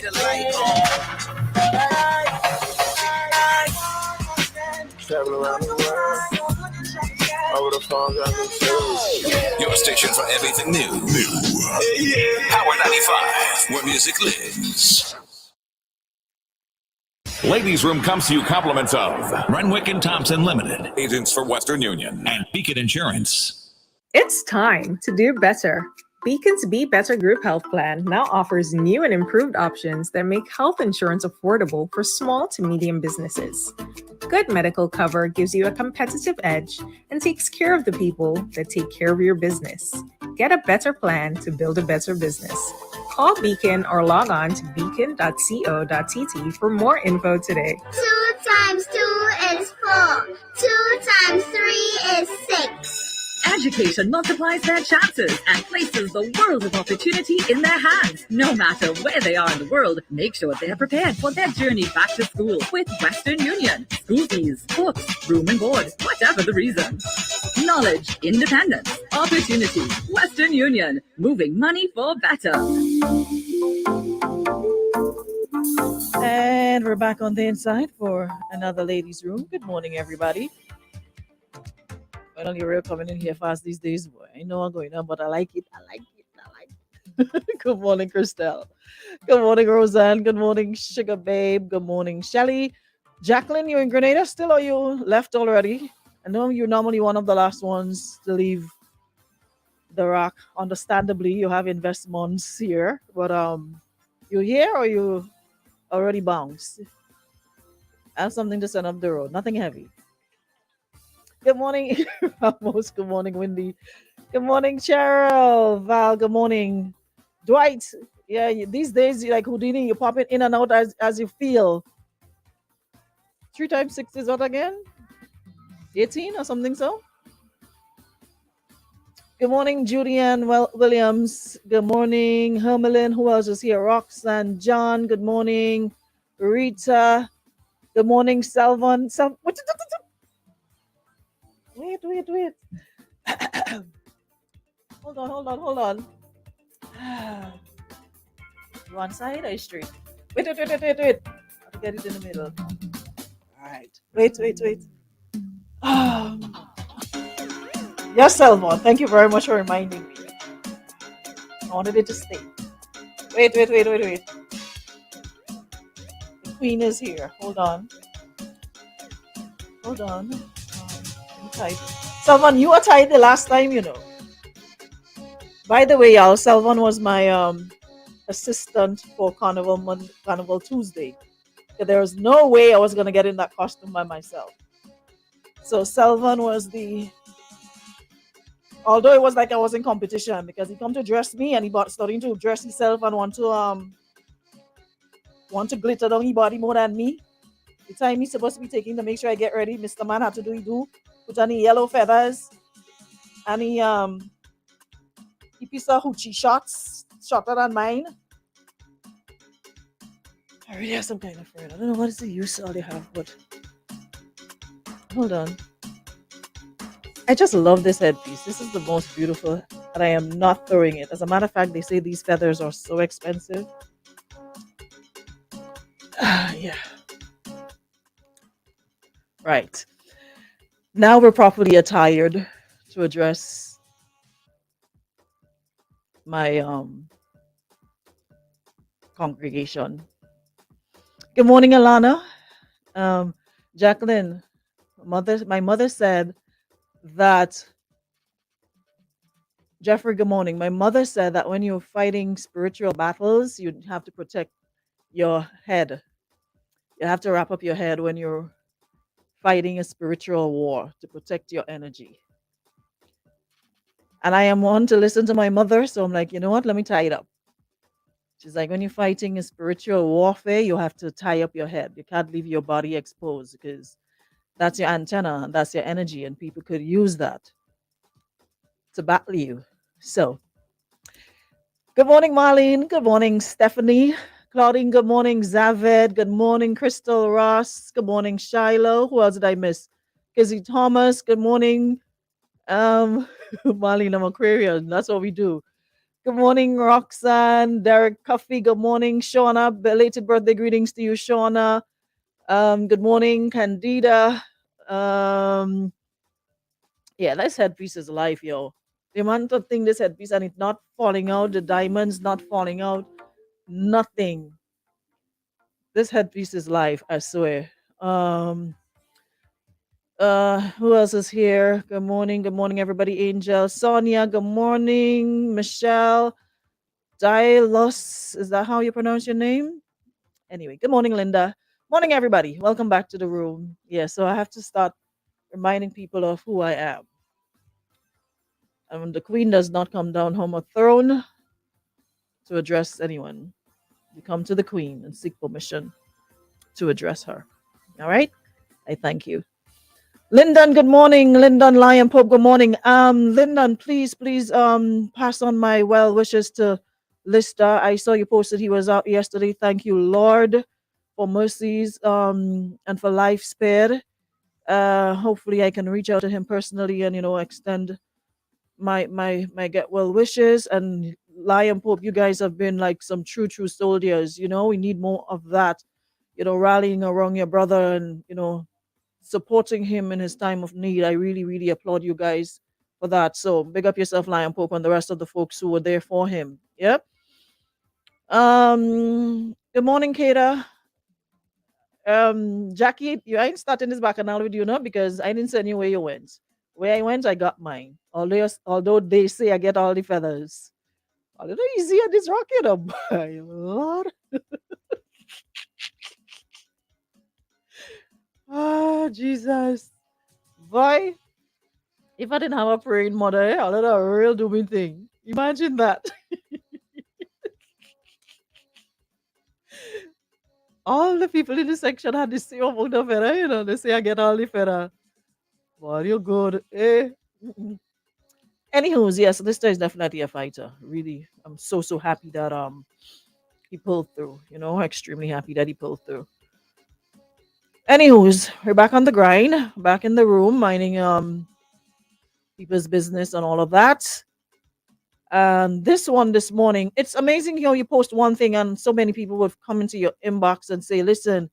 the light on. Travel around the world. Over the phone, got me too. Your station for everything new. Power 95, where music lives. Ladies Room comes to you compliments of Renwick and Thompson Limited, agents for Western Union, and Beacon Insurance. It's time to do better. Beacon's Be Better Group Health Plan now offers new and improved options that make health insurance affordable for small to medium businesses. Good medical cover gives you a competitive edge and takes care of the people that take care of your business. Get a better plan to build a better business. Call Beacon or log on to beacon.co.tt for more info today. 2 times 2 is 4. 2 times 3 is 6. Education multiplies their chances and places the world of opportunity in their hands. No matter where they are in the world, make sure they are prepared for their journey back to school with Western Union. School fees, books, room and board, whatever the reason. Knowledge, independence, opportunity. Western Union, moving money for better. And we're back on the inside for another ladies' room. Good morning, everybody. Well, you're coming in here fast these days, boy. I know what's going on, but I like it. Good morning, Christelle. Good morning, Roseanne. Good morning, Sugar Babe. Good morning, Shelly. Jacqueline, you in Grenada still, or you left already? I know you're normally one of the last ones to leave the rock. Understandably, you have investments here, but you here or you already bounced? I have something to send up the road. Nothing heavy. Good morning, Ramos. Good morning, Wendy. Good morning, Cheryl. Val, good morning. Dwight, yeah, these days, you're like Houdini, you pop it in and out as you feel. 3 times 6 is what again? 18 or something so? Good morning, Julianne Williams. Good morning, Hermelin. Who else is here? Roxanne, John. Good morning, Rita. Good morning, Salvan. Wait. Hold on. One side or straight? Wait. I'll get it in the middle. All right. Wait. Yes, Salvan. Thank you very much for reminding me. I wanted it to stay. Wait. The queen is here. Hold on. Tight. Salvan, you were tight the last time, you know. By the way, y'all, Salvan was my assistant for Carnival Tuesday. There was no way I was going to get in that costume by myself. So Salvan was although it was like I was in competition, because he come to dress me and he starting to dress himself and want to glitter down his body more than me. The time he's supposed to be taking to make sure I get ready, Mr. Man had to do. Put on the yellow feathers and he piece of hoochie shots shorter than mine. I really have some kind of friend. I don't know what is the use all they have, but hold on. I just love this headpiece. This is the most beautiful, and I am not throwing it. As a matter of fact, they say these feathers are so expensive. Yeah. Right. Now we're properly attired to address my congregation. Good morning, Alana. Jacqueline, my mother said that, Jeffrey, good morning. My mother said that when you're fighting spiritual battles, you have to protect your head. You have to wrap up your head when you're fighting a spiritual war to protect your energy. And I am one to listen to my mother, so I'm like, you know what? Let me tie it up. She's like, when you're fighting a spiritual warfare, you have to tie up your head. You can't leave your body exposed because that's your antenna and that's your energy, and people could use that to battle you. So, good morning, Marlene. Good morning, Stephanie. Claudine, good morning. Zaved, good morning. Crystal Ross, good morning. Shiloh, who else did I miss? Kizzy Thomas, good morning. Marlene, I'm Aquarian. That's what we do. Good morning, Roxanne. Derek Cuffy. Good morning, Shauna. Belated birthday greetings to you, Shauna. Good morning, Candida. Yeah, this headpiece is life, yo. The amount of thing this headpiece and it not falling out, the diamonds not falling out, nothing. This headpiece is life, I swear. Who else is here? Good morning, everybody. Angel, Sonia, good morning, Michelle, Dialos, is that how you pronounce your name? Anyway, good morning, Linda. Morning, everybody. Welcome back to the room. Yeah, so I have to start reminding people of who I am. The queen does not come down from a throne to address anyone. You come to the queen and seek permission to address her. All right? I thank you. Lyndon, good morning. Lyndon Lion Pope, good morning. Lyndon, please, pass on my well wishes to Lister. I saw you posted he was out yesterday. Thank you, Lord, for mercies and for life spared. Hopefully I can reach out to him personally and extend my get well wishes. And Lion Pope, you guys have been like some true soldiers. We need more of that, rallying around your brother and supporting him in his time of need. I really applaud you guys for that. So big up yourself, Lion Pope, and the rest of the folks who were there for him. Yep. Good morning, Kata. Jackie, you ain't starting this bacchanal with you, no, because I didn't send you where you went. Where I went, I got mine. Although they say I get all the feathers. A little easy on this rocket, oh boy, Lord. Oh, Jesus. Boy, if I didn't have a praying mother, I'd have a real doing thing. Imagine that. All the people in the section had the same amount of feather, They say I get all the feather. Well, you're good. Eh? Anywho, yes, Lister is definitely a fighter. Really, I'm so happy that he pulled through. Extremely happy that he pulled through. Anywho's, we're back on the grind, back in the room, minding people's business and all of that. And this morning, it's amazing how you post one thing and so many people would come into your inbox and say, listen,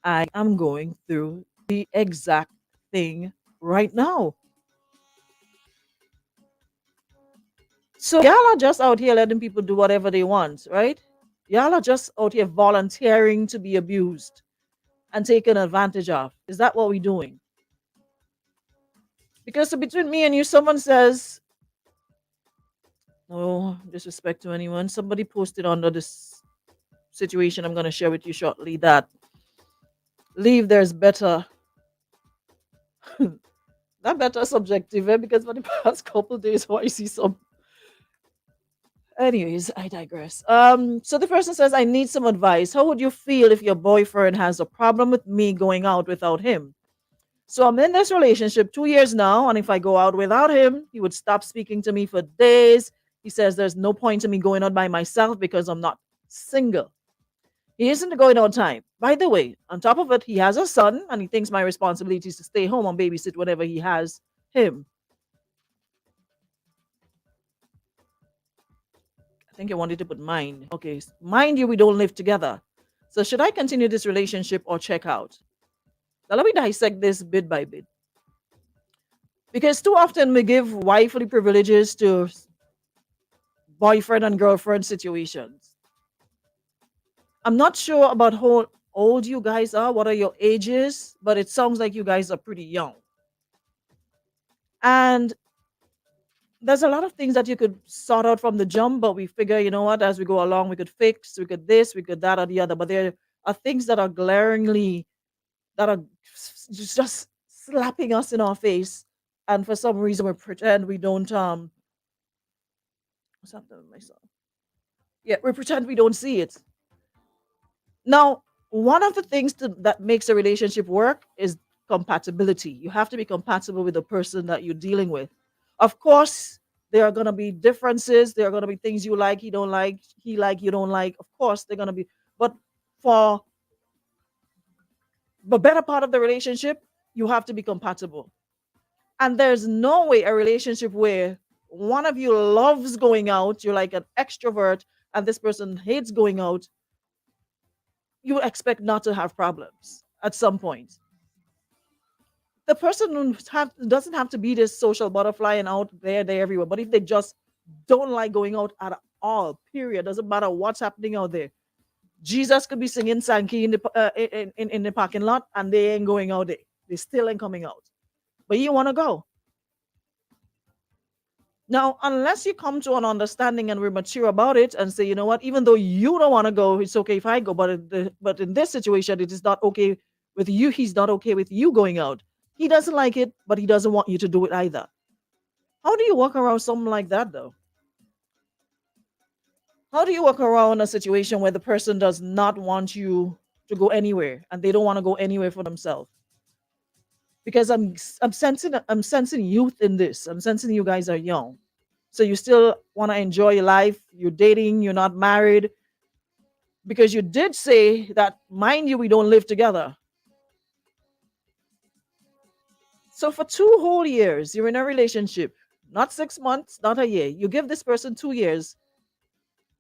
I am going through the exact thing right now. So y'all are just out here letting people do whatever they want, right? Y'all are just out here volunteering to be abused and taken advantage of. Is that what we're doing? Because between me and you, someone says, no disrespect to anyone, somebody posted under this situation I'm going to share with you shortly that leave there's better. Not better subjective, because for the past couple days, I see some. Anyways, I digress. So the person says, I need some advice. How would you feel if your boyfriend has a problem with me going out without him? So I'm in this relationship 2 years now, and if I go out without him, he would stop speaking to me for days. He says there's no point in me going out by myself because I'm not single. He isn't going out time. By the way, on top of it, he has a son, and he thinks my responsibility is to stay home and babysit whenever he has him. I think I wanted to put mind. Okay, mind you, we don't live together. So should I continue this relationship or check out? Now let me dissect this bit by bit. Because too often we give wifely privileges to boyfriend and girlfriend situations. I'm not sure about how old you guys are, what are your ages, but it sounds like you guys are pretty young. And there's a lot of things that you could sort out from the jump, but we figure, you know what, as we go along, we could fix, we could this, we could that or the other. But there are things that are glaringly, that are just slapping us in our face. And for some reason, we pretend we don't, what's happening with myself? Yeah, we pretend we don't see it. Now, one of the things that makes a relationship work is compatibility. You have to be compatible with the person that you're dealing with. Of course, there are going to be differences. There are going to be things you like, he don't like, he like, you don't like. Of course, they're going to be. But for the better part of the relationship, you have to be compatible. And there's no way a relationship where one of you loves going out, you're like an extrovert, and this person hates going out, you expect not to have problems at some point. The person doesn't have to be this social butterfly and out there, everywhere. But if they just don't like going out at all, period, doesn't matter what's happening out there. Jesus could be singing Sankey in the parking lot, and they ain't going out there. They still ain't coming out. But you want to go. Now, unless you come to an understanding and we're mature about it and say, you know what, even though you don't want to go, it's okay if I go. But in this situation, it is not okay with you. He's not okay with you going out. He doesn't like it, but he doesn't want you to do it either. How do you work around something like that, though? How do you work around a situation where the person does not want you to go anywhere and they don't want to go anywhere for themselves? Because I'm sensing youth in this. I'm sensing you guys are young. So you still want to enjoy your life. You're dating, you're not married. Because you did say that, mind you, we don't live together. So for 2 whole years, you're in a relationship, not 6 months, not a year. You give this person 2 years,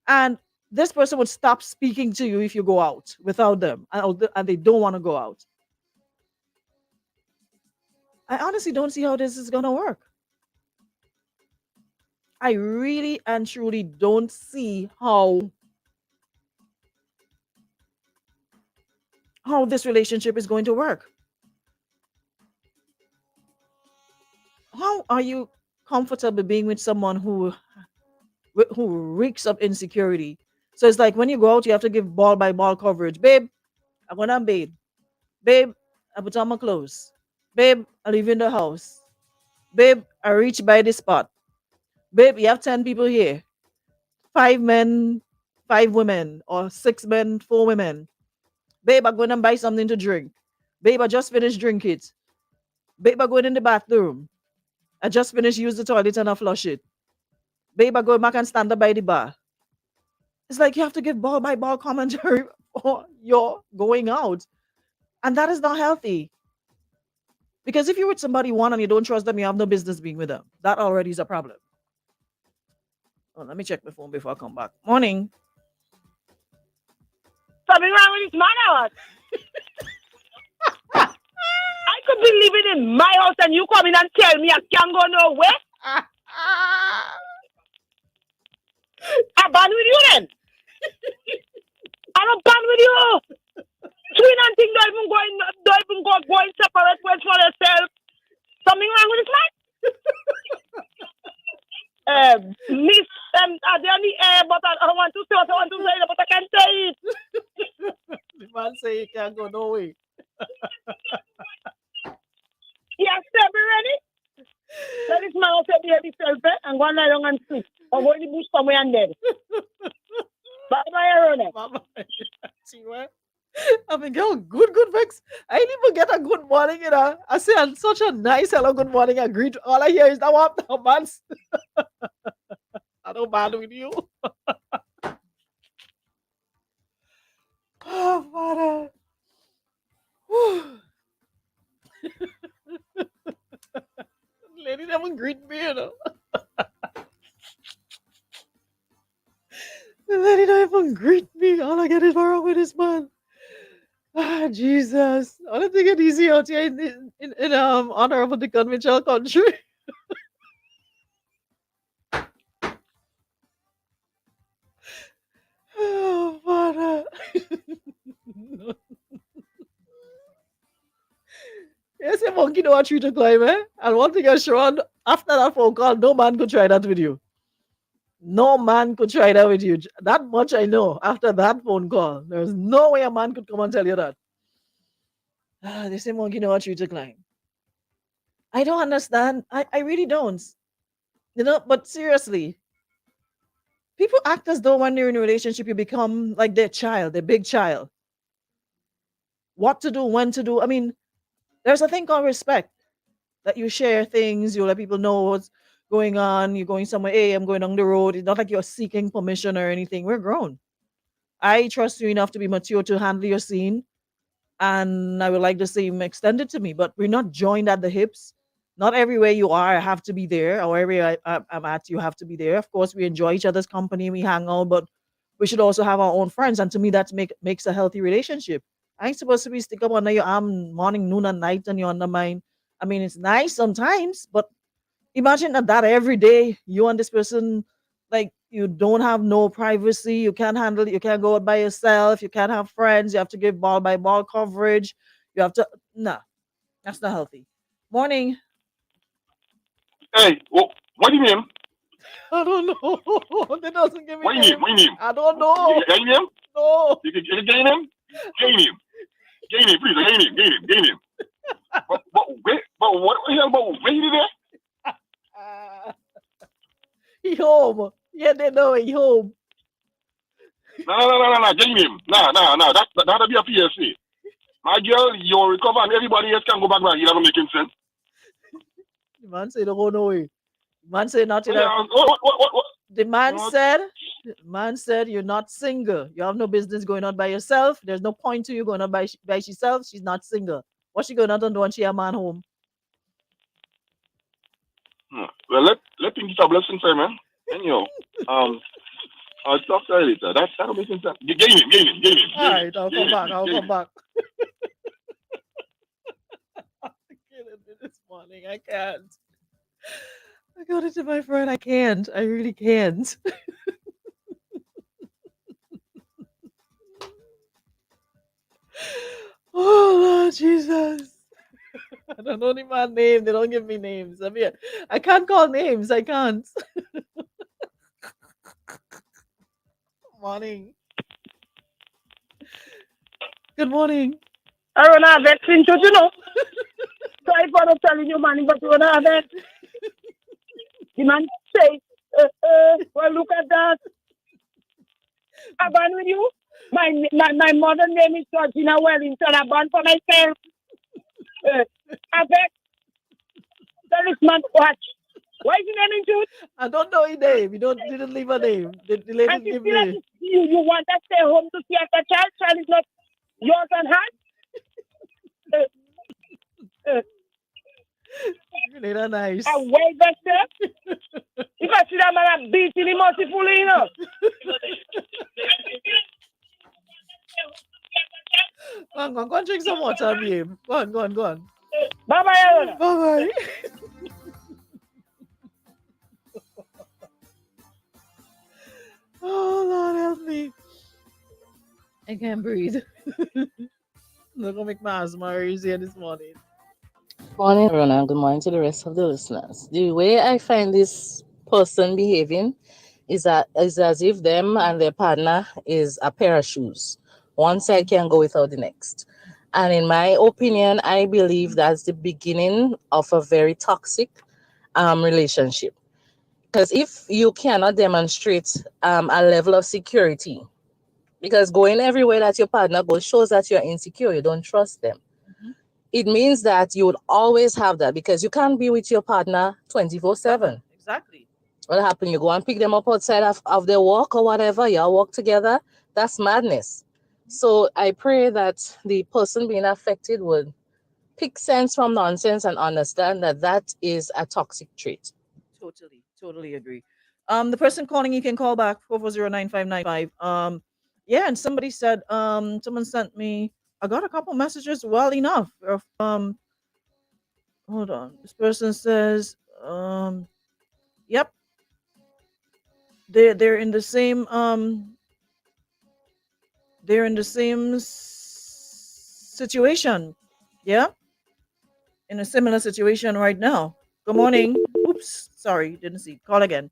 and this person would stop speaking to you if you go out without them, and they don't want to go out. I honestly don't see how this is going to work. I really and truly don't see how this relationship is going to work. How are you comfortable being with someone who reeks of insecurity? So it's like when you go out, you have to give ball by ball coverage. Babe, I'm going to bathe. Babe, I put on my clothes. Babe, I live in the house. Babe, I reach by the spot. Babe, you have 10 people here. 5 men, 5 women, or 6 men, 4 women. Babe, I'm going to buy something to drink. Babe, I just finished drinking it. Babe, I'm going in the bathroom. I just finished use the toilet and I flush it. Babe, I go back and stand up by the bar. It's like you have to give ball by ball commentary or you're going out. And that is not healthy. Because if you're with somebody one and you don't trust them, you have no business being with them. That already is a problem. Oh, let me check my phone before I come back. Morning. Something wrong with this man or what? I could be living in my house and you come in and tell me I can't go nowhere. I ban with you then. I don't ban with you. Twin and thing don't even go in separate ways for yourself. Something wrong with this man? Miss, are there any air, but I don't want to say what I want to say, but I can't say it. The man say he can't go no way. Yes, sir, be ready? Let this man also behave himself and go and lie down and sleep. Or go in the bush somewhere and dead. Bye-bye, Aaron. Bye-bye. See what? I mean, girl, good vex. I didn't even get a good morning, you know. I say, I'm such a nice hello, good morning. I greet. All I hear is that one, no man. I don't bad with you. Oh, Father. Lady never greet me, you know. The lady don't even greet me. All I get is wrong with this man. Ah, Jesus. I don't think it's easy out here in honorable the conventional country. Oh, Father. Yes, a monkey don't want you to climb, eh? And one thing I sure, after that phone call, no man could try that with you. No man could try that with you. That much I know. After that phone call, there's no way a man could come and tell you that. They say monkey don't want you to climb. I don't understand. I really don't. You know, but seriously, people act as though when you're in a relationship, you become like their child, their big child. What to do, when to do. I mean, there's a thing called respect. That you share things, you let people know what's going on. You're going somewhere, hey, I'm going on the road. It's not like you're seeking permission or anything. We're grown. I trust you enough to be mature to handle your scene. And I would like the same extended to me. But we're not joined at the hips. not everywhere you are, I have to be there, or everywhere I'm at, you have to be there. Of course, we enjoy each other's company, we hang out, but we should also have our own friends. And to me, that makes a healthy relationship. I ain't supposed to be stick up under your arm morning, noon, and night, and you're under mine. I mean, it's nice sometimes, but imagine that every day you and this person, like, you don't have no privacy, you can't handle it, you can't go out by yourself, you can't have friends, you have to give ball by ball coverage, you have to, nah, that's not healthy. Morning. Hey, what do you mean? I don't know. They doesn't give me What do you mean? What do you mean? I don't know. You gain him? No. You gain him? Gain him. Gain him, please. Gain him. Gain him. Gain him. But what the hell about wait there? He home. Yeah, they know he home. No. Gain him. No. That'll be a PSA. My girl, you'll recover and everybody else can go back. You never making sense. The man said, don't go no way. The man said, not in What? The man said, you're not single. You have no business going out by yourself. There's no point to you going out by yourself. She's not single. What's she going out and do when she a man home? Well, let things a blessing for man. Anyhow, I'll talk to you later. That'll make sense. Gain him. All right, I'll come back. I'm killing me this morning. I can't. I got it to my friend. I can't. I really can't. Oh, Lord Jesus. I don't know the man's name. They don't give me names. I mean, I can't call names. I can't. Morning. Good morning. I don't have vaccine too, you know. Sorry for not telling you, man, but you don't have it. The man say, well, look at that. I'm born with you. My mother's name is Georgina Wellington. I'm born for myself. I bet. Tell this man watch. Why is his name in Jude? I don't know his name. Didn't leave a name. The lady And give you, me. you want to stay home to see after child? Child is not yours and hers. Really nice. A way better. You can see that man beating him mercifully, you know. Go and drink some water, babe. Go on. Bye-bye. Bye-bye. Oh, Lord help me. I can't breathe. Look gonna make my asthma easier this morning. Morning, Rona. Good morning to the rest of the listeners. The way I find this person behaving is as if them and their partner is a pair of shoes. One side can go without the next. And in my opinion, I believe that's the beginning of a very toxic relationship. Because if you cannot demonstrate a level of security, because going everywhere that your partner goes shows that you're insecure, you don't trust them. It means that you would always have that because you can't be with your partner 24/7. Exactly. What happened? You go and pick them up outside of their walk or whatever, y'all walk together. That's madness. So I pray that the person being affected would pick sense from nonsense and understand that that is a toxic trait. Totally agree. The person calling, you can call back 440-9595. Yeah, and somebody said, someone sent me, I got a couple messages well enough. Hold on. This person says, yep. They're in the same situation. Yeah. In a similar situation right now. Good morning. Oops, sorry, didn't see. Call again.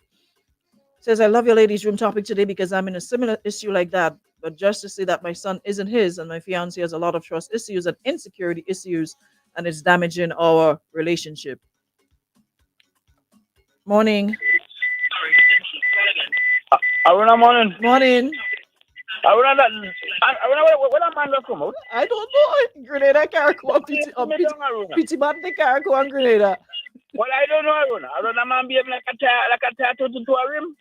Says, I love your ladies' room topic today because I'm in a similar issue like that. But just to say that my son isn't his and my fiance has a lot of trust issues and insecurity issues, and it's damaging our relationship. Morning. Morning. Morning. Where am I from? I don't know. Grenada, Carriacou, Pity Bante, Carriacou, and Grenada. Well, I don't know, Aruna. Aruna man behave like a tattoo to a rim.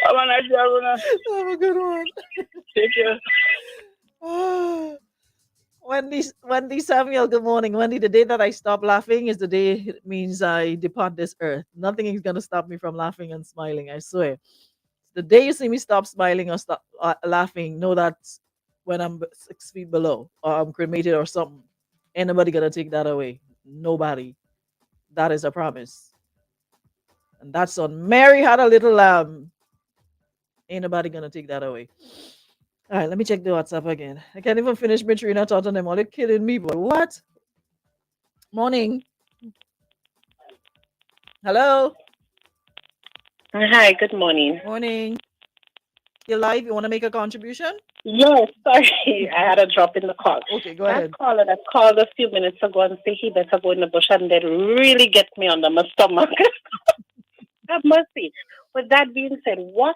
Have a nice day, Aruna. Have a good one. Take care. Oh Wendy Samuel, good morning. Wendy, the day that I stop laughing is the day it means I depart this earth. Nothing is going to stop me from laughing and smiling, I swear. The day you see me stop smiling or stop laughing, know that when I'm 6 feet below or I'm cremated or something. Ain't nobody going to take that away. Nobody. That is a promise. And that's on Mary Had a Little Lamb. Ain't nobody going to take that away. All right, let me check the WhatsApp again. I can't even finish my Trina thought on them. All they're kidding me, boy. What? Morning. Hello. Hi, good morning. Morning. You're live. You want to make a contribution? Yes, sorry. I had a drop in the call. Okay, go ahead. I called a few minutes ago and say he better go in the bush, and that really gets me under my stomach. Have mercy. With that being said, what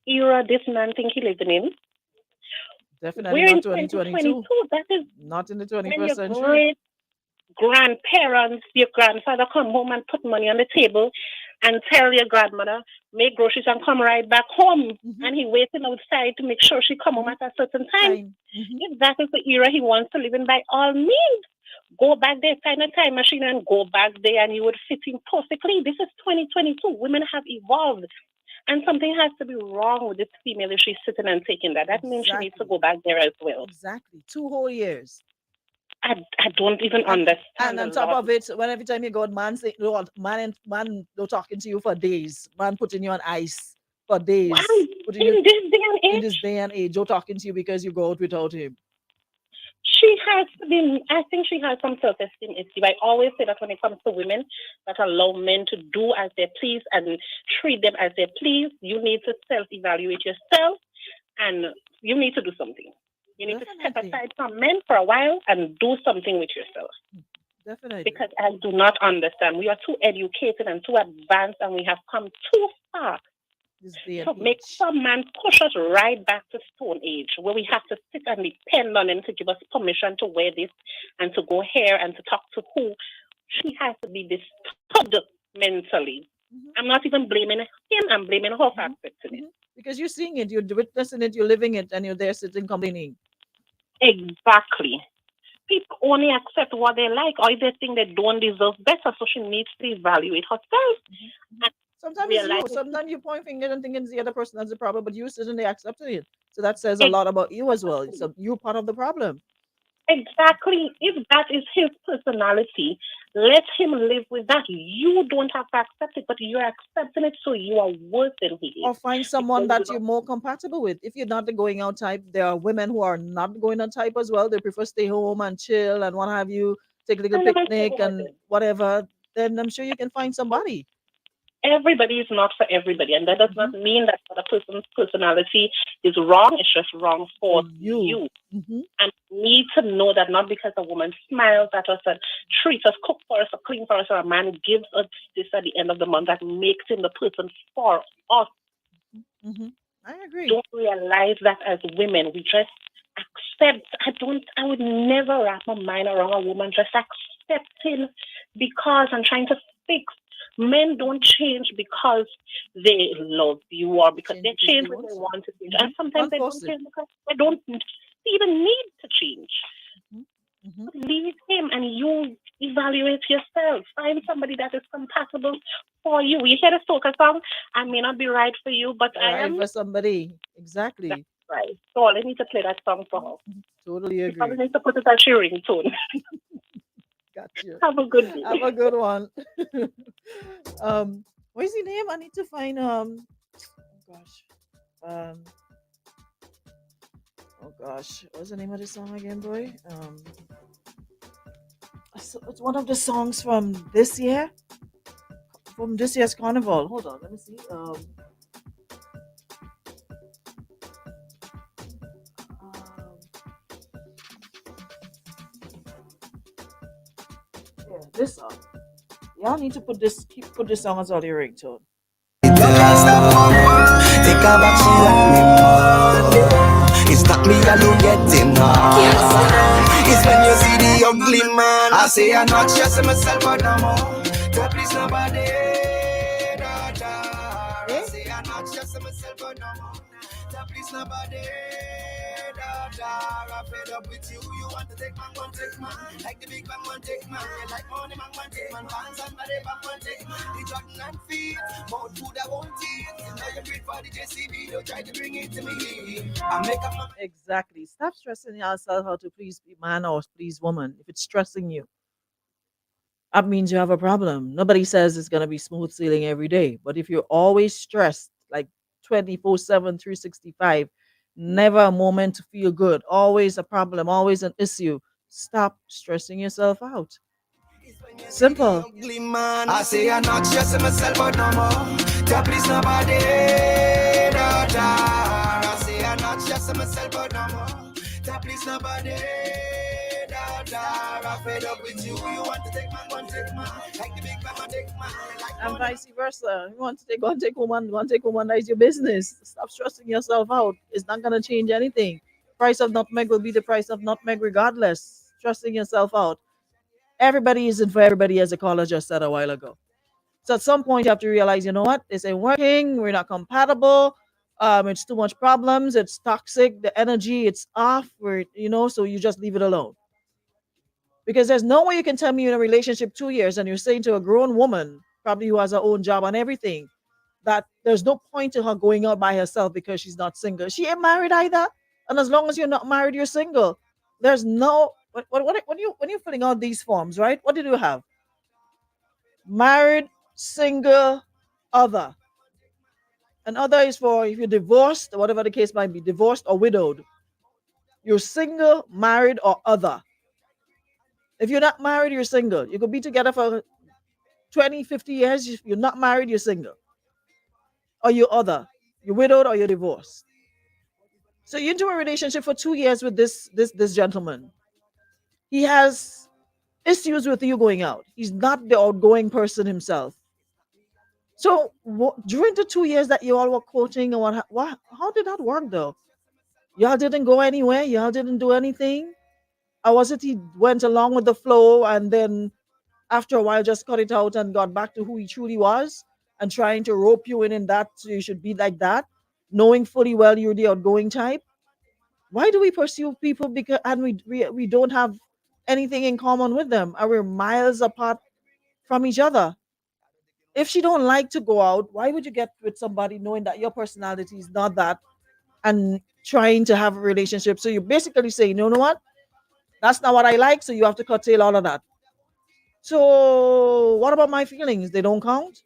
era this man think he living in? Definitely We're not in 2022. That is Not in the when 21st your century. great grandparents, your grandfather come home and put money on the table and tell your grandmother, make groceries and come right back home. And he waiting outside to make sure she come home at a certain time. If that is the era he wants to live in, by all means, go back there, find a time machine and go back there, and you would fit in perfectly. This is 2022. Women have evolved. And something has to be wrong with this female if she's sitting and taking that. That means she needs to go back there as well. Exactly. 2 whole years. I don't even understand. And on top of it, when every time you go, man say, man no talking to you for days. Man putting you on ice for days. In this day and age? In this day and age, Joe talking to you because you go out without him. She has been, I think she has some self-esteem issue. I always say that when it comes to women that allow men to do as they please and treat them as they please, you need to self-evaluate yourself and you need to do something. You need to step aside from men for a while and do something with yourself. Definitely. Because I do not understand. We are too educated and too advanced, and we have come too far to make some man push us right back to Stone Age, where we have to sit and depend on him to give us permission to wear this and to go here and to talk to who. She has to be disturbed mentally. I'm not even blaming him. I'm blaming her for accepting it. Because you're seeing it, you're witnessing it, you're living it, and you're there sitting complaining. Exactly. People only accept what they like, or if they think they don't deserve better, so she needs to evaluate herself. Sometimes you point fingers and thinking it's the other person that's the problem, but you sitting there accepting it. So that says a lot about you as well. So you're part of the problem. Exactly. If that is his personality, let him live with that. You don't have to accept it, but you're accepting it, so you are worse than he is. Or find someone that you're more compatible with. If you're not the going out type, there are women who are not going out type as well. They prefer stay home and chill and what have you, take a little picnic and whatever. Then I'm sure you can find somebody. Everybody is not for everybody, and that does not mean that the person's personality is wrong. It's just wrong for you. And we need to know that not because a woman smiles at us and treats us, cook for us, or clean for us, or a man gives us this at the end of the month, that makes him the person for us. I agree. Don't realize that as women, we just accept. I would never wrap my mind around a woman just accepting because I'm trying to fix. Men don't change because they love you or because they change when they want to change. And sometimes they don't change because they don't see the need to change. Leave him and you evaluate yourself. Find somebody that is compatible for you. You hear the soca song? I may not be right for you, but I am for somebody. Exactly. That's right. So I need to play that song for her. Totally agree. You probably need to put it as your ringtone. Got you. Have a good day. Have a good one. What is his name? I need to find oh gosh, what's the name of the song again, boy? It's one of the songs from this year, from this year's carnival. Hold on, let me see. This song. Y'all need to put this song as all your ringtone. It's not me alone getting hard. It's when you see the ugly man. I say I'm not just myself but no more. Don't please nobody. I say I'm not just myself but no more. Please nobody. I'm fed up with you. You want to take man, one take man. Like the big man, one take man. You like money, man, one take man. Fans and body, man, one take man. The Jordan and feet, more food I won't eat. Now you breathe for the JCB. Don't try to bring it to me. I make up my Exactly. Stop stressing yourself how to please man or please woman. If it's stressing you, that means you have a problem. Nobody says it's going to be smooth sailing every day. But if you're always stressed, like 24/7, 365, never a moment to feel good, always a problem, always an issue, stop stressing yourself out. Simple. ugly man. I say I'm not stressing myself out no more. Please nobody. I say I'm not stressing myself out no more. Please nobody. I'm fed up with you. You want to take man, one take man. Like the big man, one take man. And vice versa. You want to take one, take woman, one take woman, that is your business. Stop stressing yourself out. It's not going to change anything. Price of nutmeg will be the price of nutmeg regardless. Stressing yourself out. Everybody isn't for everybody, as the caller just said a while ago. So at some point you have to realize, you know what, this ain't working, we're not compatible, it's too much problems, it's toxic, the energy, it's off, so you just leave it alone. Because there's no way you can tell me you're in a relationship 2 years and you're saying to a grown woman, probably who has her own job and everything, that there's no point to her going out by herself because she's not single. She ain't married either. And as long as you're not married, you're single. There's no when you're filling out these forms, right? What did you have? Married, single, other. And other is for if you're divorced, whatever the case might be, divorced or widowed. You're single, married, or other. If you're not married, you're single. You could be together for 20, 50 years. If you're not married, you're single. Or you're other. You're widowed or you're divorced. So you're into a relationship for 2 years with this gentleman. He has issues with you going out. He's not the outgoing person himself. So during the 2 years that you all were coaching, and how did that work though? Y'all didn't go anywhere. Y'all didn't do anything. Or was it he went along with the flow and then after a while just cut it out and got back to who he truly was and trying to rope you in that so you should be like that, knowing fully well you're the outgoing type? Why do we pursue people and we don't have anything in common with them and we're miles apart from each other? If she don't like to go out, why would you get with somebody knowing that your personality is not that and trying to have a relationship? So you're basically saying, you know what? That's not what I like, so you have to curtail all of that. So what about my feelings? They don't count?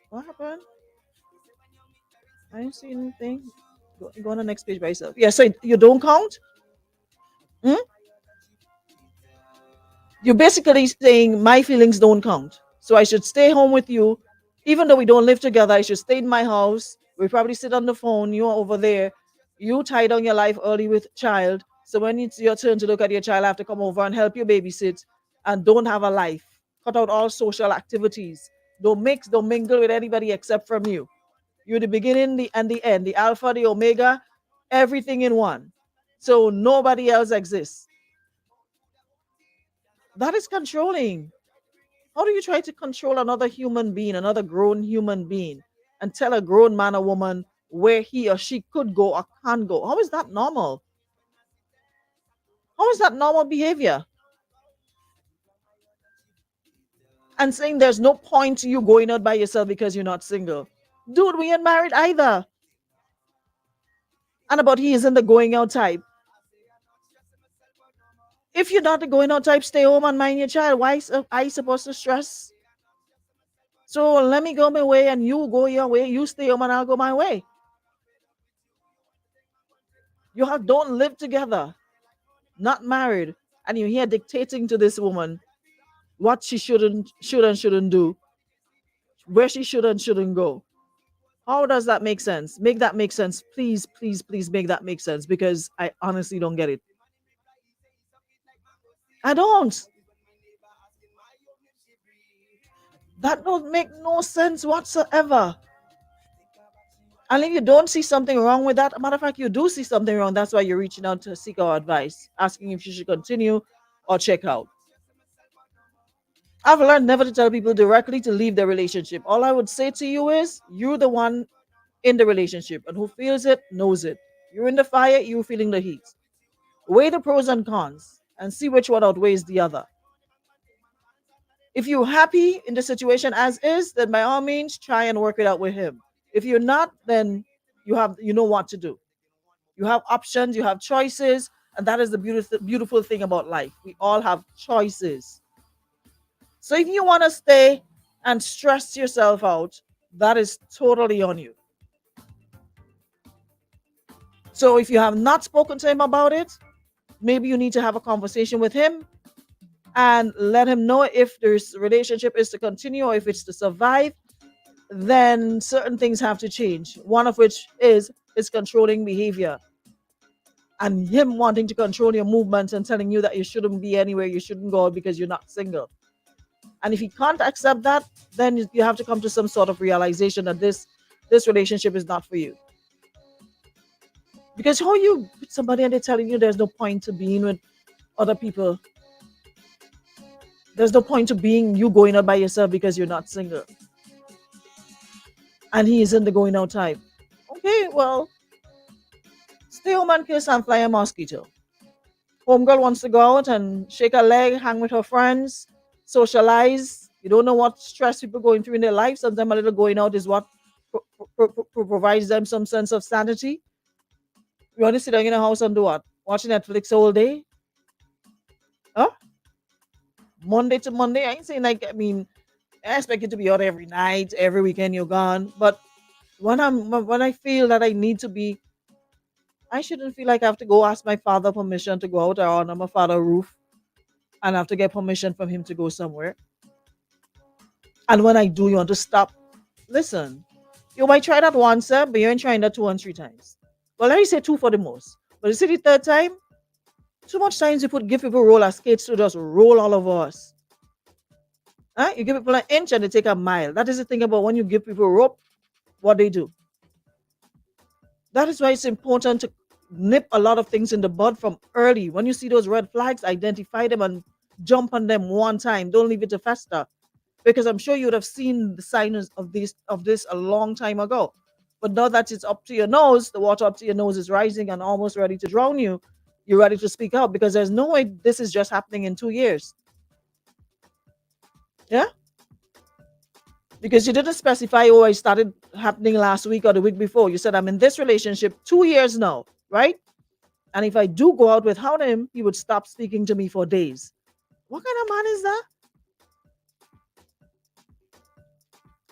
What happened? I didn't see anything. Go on the next page by yourself. Yeah, so you don't count? You're basically saying my feelings don't count. So I should stay home with you. Even though we don't live together, I should stay in my house. We probably sit on the phone. You're over there. You tie down your life early with child. So when it's your turn to look at your child, I have to come over and help you babysit and don't have a life. Cut out all social activities. Don't mix, don't mingle with anybody except from you. You're the beginning and the end, the alpha, the omega, everything in one. So nobody else exists. That is controlling. How do you try to control another human being, another grown human being, and tell a grown man or woman where he or she could go or can't go? How is that normal? How is that normal behavior? And saying there's no point to you going out by yourself because you're not single. Dude, we ain't married either. And about he isn't the going out type. If you're not the going out type, stay home and mind your child. Why are you supposed to stress? So let me go my way and you go your way. You stay home and I'll go my way. You don't live together, not married, and you're here dictating to this woman what she should and shouldn't do, where she should and shouldn't go. How does that make sense? Make that make sense. Please, please, please make that make sense, because I honestly don't get it. I don't. That don't make no sense whatsoever. And if you don't see something wrong with that, matter of fact, you do see something wrong. That's why you're reaching out to seek our advice, asking if you should continue or check out. I've learned never to tell people directly to leave their relationship. All I would say to you is you're the one in the relationship, and who feels it knows it. You're in the fire, you're feeling the heat. Weigh the pros and cons and see which one outweighs the other. If you're happy in the situation as is, then by all means try and work it out with him. If you're not, then you know what to do. You have options, you have choices, and that is the beautiful thing about life. We all have choices. So if you want to stay and stress yourself out, that is totally on you. So if you have not spoken to him about it, maybe you need to have a conversation with him and let him know if this relationship is to continue or if it's to survive. Then certain things have to change. One of which is his controlling behavior and him wanting to control your movements and telling you that you shouldn't be anywhere, you shouldn't go because you're not single. And if he can't accept that, then you have to come to some sort of realization that this relationship is not for you. Because how you with somebody and they're telling you there's no point to being with other people. There's no point to being you going out by yourself because you're not single. And he isn't the going out type. Okay, well, stay home and kiss and fly a mosquito. Homegirl wants to go out and shake her leg, hang with her friends, socialize. You don't know what stress people going through in their life. Sometimes a little going out is what provides them some sense of sanity. You want to sit down in a house and do what? Watch Netflix all day? Huh? Monday to Monday? I ain't saying I expect you to be out every night, every weekend you're gone. But when I feel that I need to be, I shouldn't feel like I have to go ask my father permission to go out or under my father's roof and have to get permission from him to go somewhere. And when I do, you want to stop. Listen, you might try that once, but you ain't trying that 2 and 3 times. Well, let me say 2 for the most. But you see the third time, too much times give people roller skates to just roll all over us. Huh? You give people an inch and they take a mile. That is the thing about when you give people rope, what they do. That is why it's important to nip a lot of things in the bud from early. When you see those red flags, identify them and jump on them one time. Don't leave it to fester. Because I'm sure you would have seen the signs of this a long time ago. But now that it's up to your nose, the water up to your nose is rising and almost ready to drown you, you're ready to speak out because there's no way this is just happening in 2 years. Yeah? Because you didn't specify, oh, it started happening last week or the week before. You said, I'm in this relationship 2 years now, right? And if I do go out without him, he would stop speaking to me for days. What kind of man is that?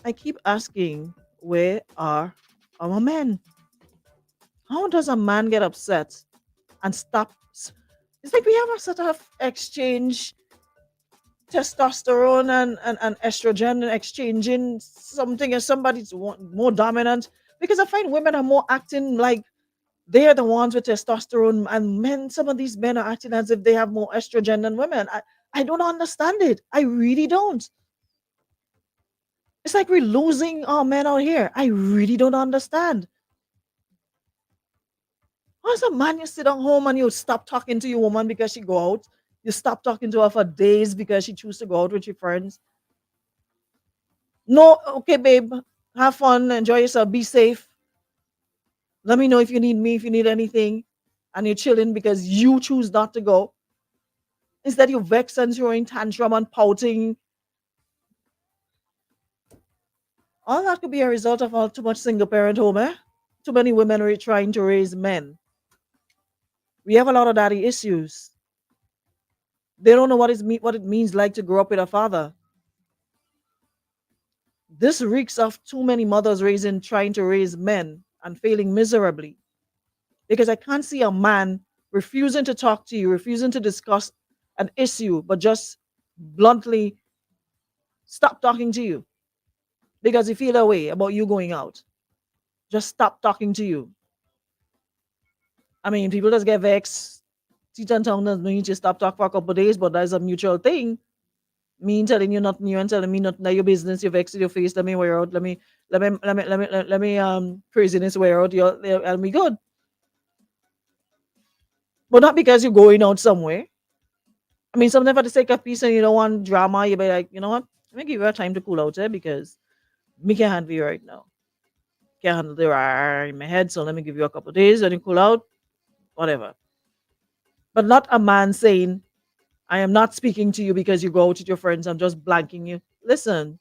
I keep asking, where are our men? How does a man get upset and stop? It's like we have a sort of exchange testosterone and estrogen and exchanging something as somebody's more dominant, because I find women are more acting like they're the ones with testosterone, and some of these men are acting as if they have more estrogen than women. I don't understand it. I really don't. It's like we're losing our men out here. I really don't understand. As a man, you sit at home and you stop talking to your woman because she go out. You stop talking to her for days because she chooses to go out with your friends. No, okay, babe. Have fun. Enjoy yourself. Be safe. Let me know if you need me, if you need anything. And you're chilling because you choose not to go. Instead, you vex and throwing tantrum and pouting. All that could be a result of all too much single parent home, eh? Too many women are trying to raise men. We have a lot of daddy issues. They don't know what it means like to grow up with a father. This reeks of too many mothers trying to raise men and failing miserably. Because I can't see a man refusing to talk to you, refusing to discuss an issue, but just bluntly stop talking to you because he feel a way about you going out. Just stop talking to you. I mean, people just get vexed. Teeth and tongue doesn't mean you stop talking for a couple of days, but that's a mutual thing. Me telling you nothing, you and telling me nothing, that your business, you vex in your face, let me wear out, let me craziness wear out, I'll be good. But not because you're going out somewhere. I mean, sometimes for the sake of peace and you don't want drama, you be like, you know what? Let me give you a time to cool out there because me can't handle you right now. Can't handle the rah in my head, so let me give you a couple of days and you cool out, whatever. But not a man saying, I am not speaking to you because you go out with your friends, I'm just blanking you. Listen,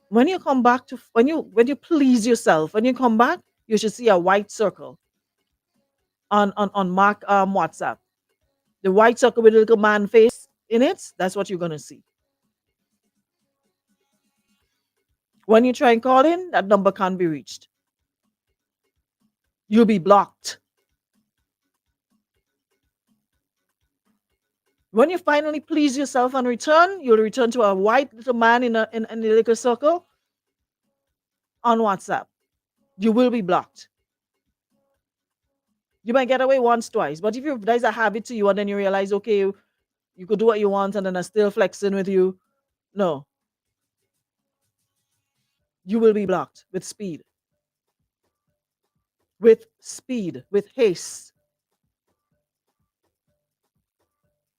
when you come back to when you please yourself, when you come back, you should see a white circle on Mark WhatsApp. The white circle with a little man face in it, that's what you're gonna see. When you try and call in, that number can't be reached. You'll be blocked. When you finally please yourself and return, you'll return to a white little man in a little circle on WhatsApp. You will be blocked. You might get away once, twice, but if there's a habit to you and then you realize, okay, you could do what you want and then I'm still flexing with you, no. You will be blocked with speed. With speed, with haste.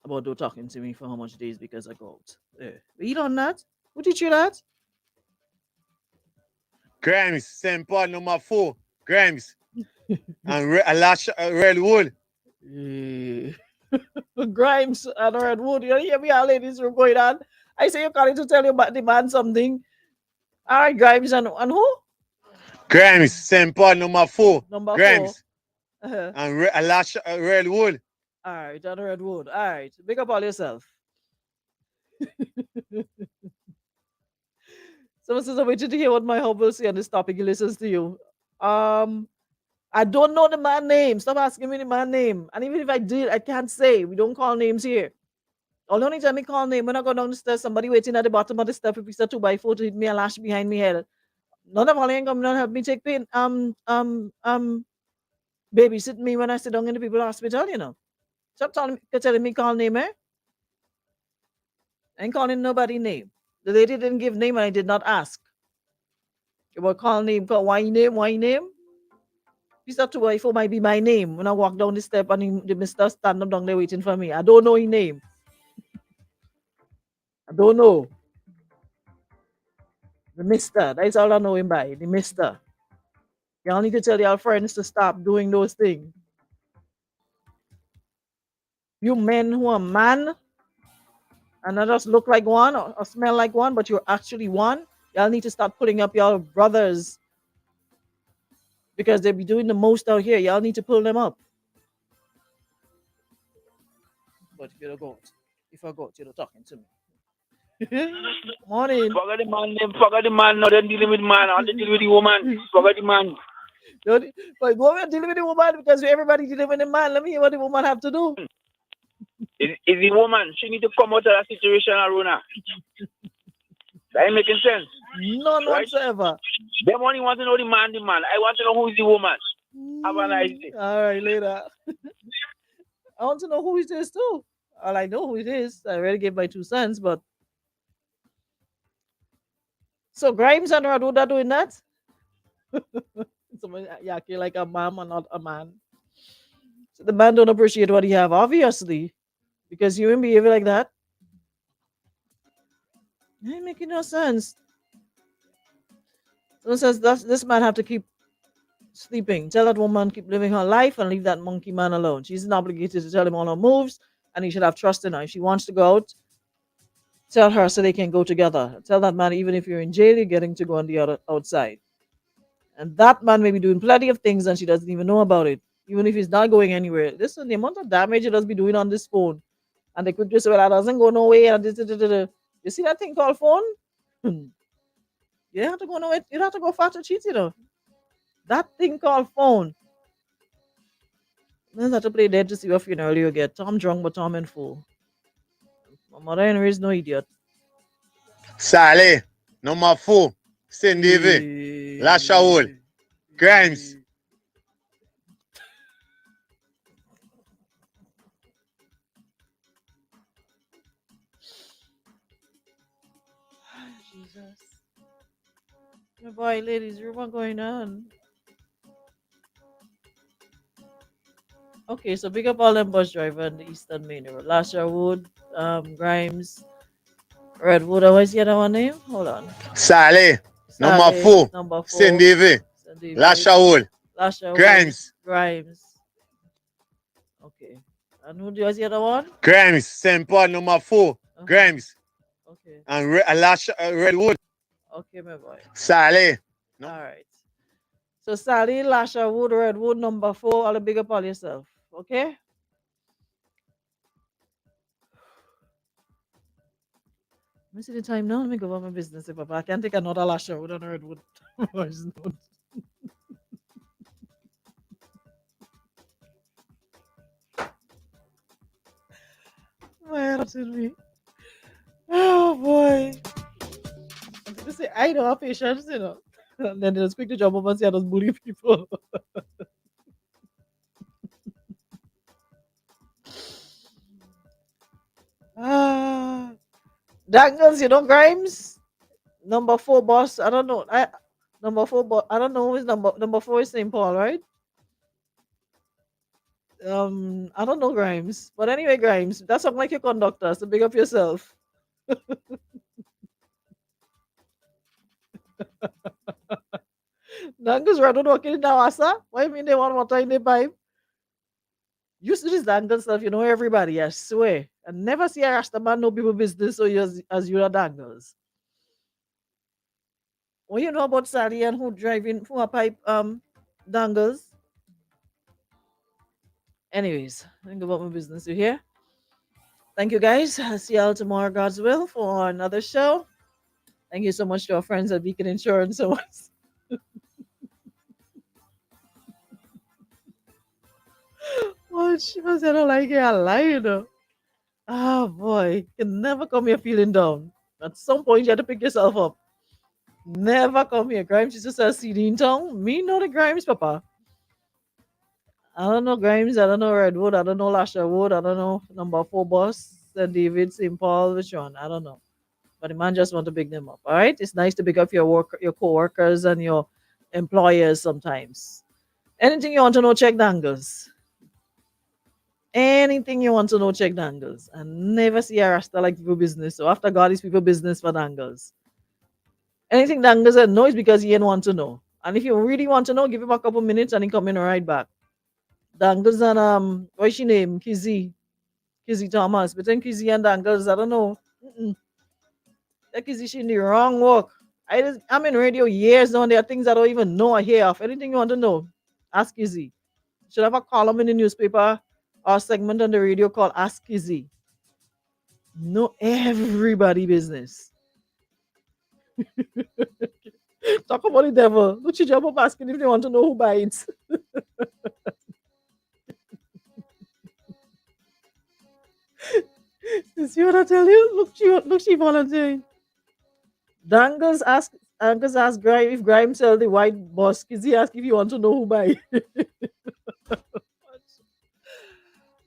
About don't talking to me for how much days because I go out. Read on that. Who teach you that? Grimes, St. Paul number 4. Grimes. And Redwood. Grimes and Redwood. You hear me all ladies room going on? I say you're calling to tell you about the man something. All right, Grimes and who? Grimes, St. Paul number 4. Number Grimes. 4. And Redwood. All right, and Redwood. All right, big up all yourself. Someone says, I'm waiting to hear what my hub will say on this topic. He listens to you. I don't know the man name. Stop asking me the man name. And even if I did, I can't say. We don't call names here. All the only time we call name, when I go down the stairs, somebody waiting at the bottom of the step, if it's a 2x4 to hit me a lash behind me head. None of all ain't come down help me take pain. Babysit me when I sit down in the people hospital, you know. Stop telling me call name, eh? I ain't calling nobody name. The lady didn't give name and I did not ask. You will call name, call why name? Piece of 2x4 might be my name when I walk down the step and the mister stand up down there waiting for me. I don't know his name. I don't know. The mister. That's all I know him by. The mister. Y'all need to tell your friends to stop doing those things. You men who are man and not just look like one or smell like one, but you're actually one, y'all need to start pulling up your brothers because they be doing the most out here. Y'all need to pull them up. But if you don't go, if I go, you're not talking to me. Morning. Forget the man, forget the man, not dealing with man, I'm dealing with the woman. Forget the man. But go ahead dealing with the woman because everybody dealing with the man. Let me hear what the woman have to do. Is the woman, she need to come out of that situation, Aruna. That ain't making sense. None whatsoever. Them only want to know the man. I want to know who is the woman. Have a nice day. All right, later. I want to know who it is too. All I know who it is. I already gave my 2 cents, but so Grimes and Raduda doing that? Someone acting like a mom and not a man. So the man don't appreciate what he have, obviously, because you ain't behave like that. It ain't making no sense. Someone says this man have to keep sleeping. Tell that woman keep living her life and leave that monkey man alone. She's not obligated to tell him all her moves, and he should have trust in her. If she wants to go out, tell her so they can go together. Tell that man even if you're in jail, you're getting to go on the other outside. And that man may be doing plenty of things and she doesn't even know about it. Even if he's not going anywhere. Listen, the amount of damage it does be doing on this phone. And they quick just say, well, that doesn't go nowhere. You see that thing called phone? You have to go nowhere. You have to go far to cheat, you know. That thing called phone. You have to play dead to see what funeral you get. Tom drunk, but Tom in full. My mother anyway is no idiot. Sally, number 4. St. David. Lashawol. Grimes. Jesus. My boy, ladies, what's going on? Okay, so big up all them bus driver in the Eastern Main Road. Lasher Wood, Grimes, Redwood. What's the other one name? Hold on. Saleh, number Saleh, 4. number 4. St. David. St. David. La Shaul. Lasher Wood, Grimes. Grimes. Okay. And who was the other one? Grimes. St. Paul, number 4. Grimes. Okay. And Redwood. Okay, my boy. Saleh. All right. So Sally, Lasher Wood, Redwood, number 4. I'll big up all yourself. Okay? Let me see the time now. Let me go about my business. If I can't take another Lasher Wood and Redwood voice note. Man, that's in me. Oh boy. They say, I don't have patience, you know. And then they'll speak to job and say, I just bully people. Dangles, you know, Grimes? Number 4 boss. I don't know. Number 4 boss. I don't know who is number 4 is St. Paul, right? I don't know Grimes. But anyway, Grimes, that's something like your conductor, so big up yourself. Dangles rather walking in Nawasa? Why you mean they want water in the pipe? Used to this Dangles stuff, you know everybody, I swear. I never see a Rasta man know people business so you as you are Dangles. What you know about Sally and who driving who a pipe Dangles? Anyways, I think about my business you hear. Thank you guys. I'll see y'all tomorrow, God's will, for another show. Thank you so much to our friends at Beacon Insurance. So what she was, I don't like it, I lie, you know. Oh boy, you can never come here feeling down. At some point, you have to pick yourself up. Never come here. Grimes used to sell CD in town. Me know the Grimes, Papa. I don't know Grimes. I don't know Redwood. I don't know Lasher Wood. I don't know number 4 boss, St. David, St. Paul, which one? I don't know. But the man just want to big them up. All right. It's nice to big up your co-workers and your employers sometimes. Anything you want to know, check Dangles. Anything you want to know, check Dangles. And never see a Rasta like people business. So after God is people business for Dangles. Anything Dangles said no is because he didn't want to know. And if you really want to know, give him a couple minutes and he come in right back. Dangles and what's she name? Kizzy Thomas. Between Kizzy and Dangles, I don't know. That Kizzy she in the wrong walk. I'm in radio years now and there are things I don't even know or hear of. Anything you want to know, ask Kizzy. Should have a column in the newspaper or a segment on the radio called Ask Kizzy. Know everybody business. Talk about the devil. Look, she jump up asking if they want to know who bites. You see what I tell you? Look, she volunteering. Dangles ask Grimes if Grimes sell the white boss. Kizzy ask if you want to know who buy. I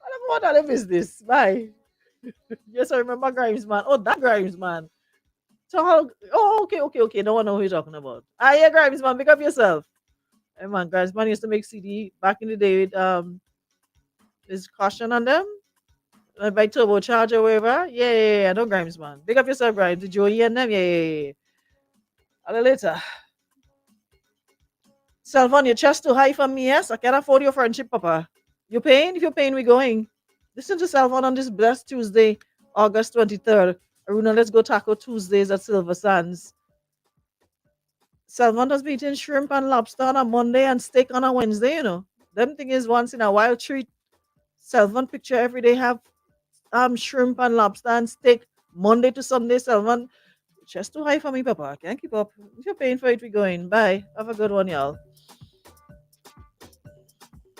don't know what other business. Bye. Yes, I remember Grimes man. Oh, that Grimes man. So how? Oh, okay. No one know who you're talking about. Yeah, Grimes man, pick up yourself. Hey man, Grimes man used to make CD back in the day with this caution on them. By turbocharger or whatever. Yeah. I know Grimes man. Pick up yourself, Grimes. The Joey and them. Yeah. A little later. Salvan, your chest too high for me, yes? I can't afford your friendship, Papa. You paying? If you're paying, we're going. Listen to Salvan on this blessed Tuesday, August 23rd. Aruna, let's go taco Tuesdays at Silver Sands. Salvan does be eating shrimp and lobster on a Monday and steak on a Wednesday, you know. Them thing is once in a while treat. Salvan picture every day have shrimp and lobster and steak Monday to Sunday. Salvan, chest too high for me, Papa. I can't keep up. If you're paying for it, we're going. Bye. Have a good one, y'all.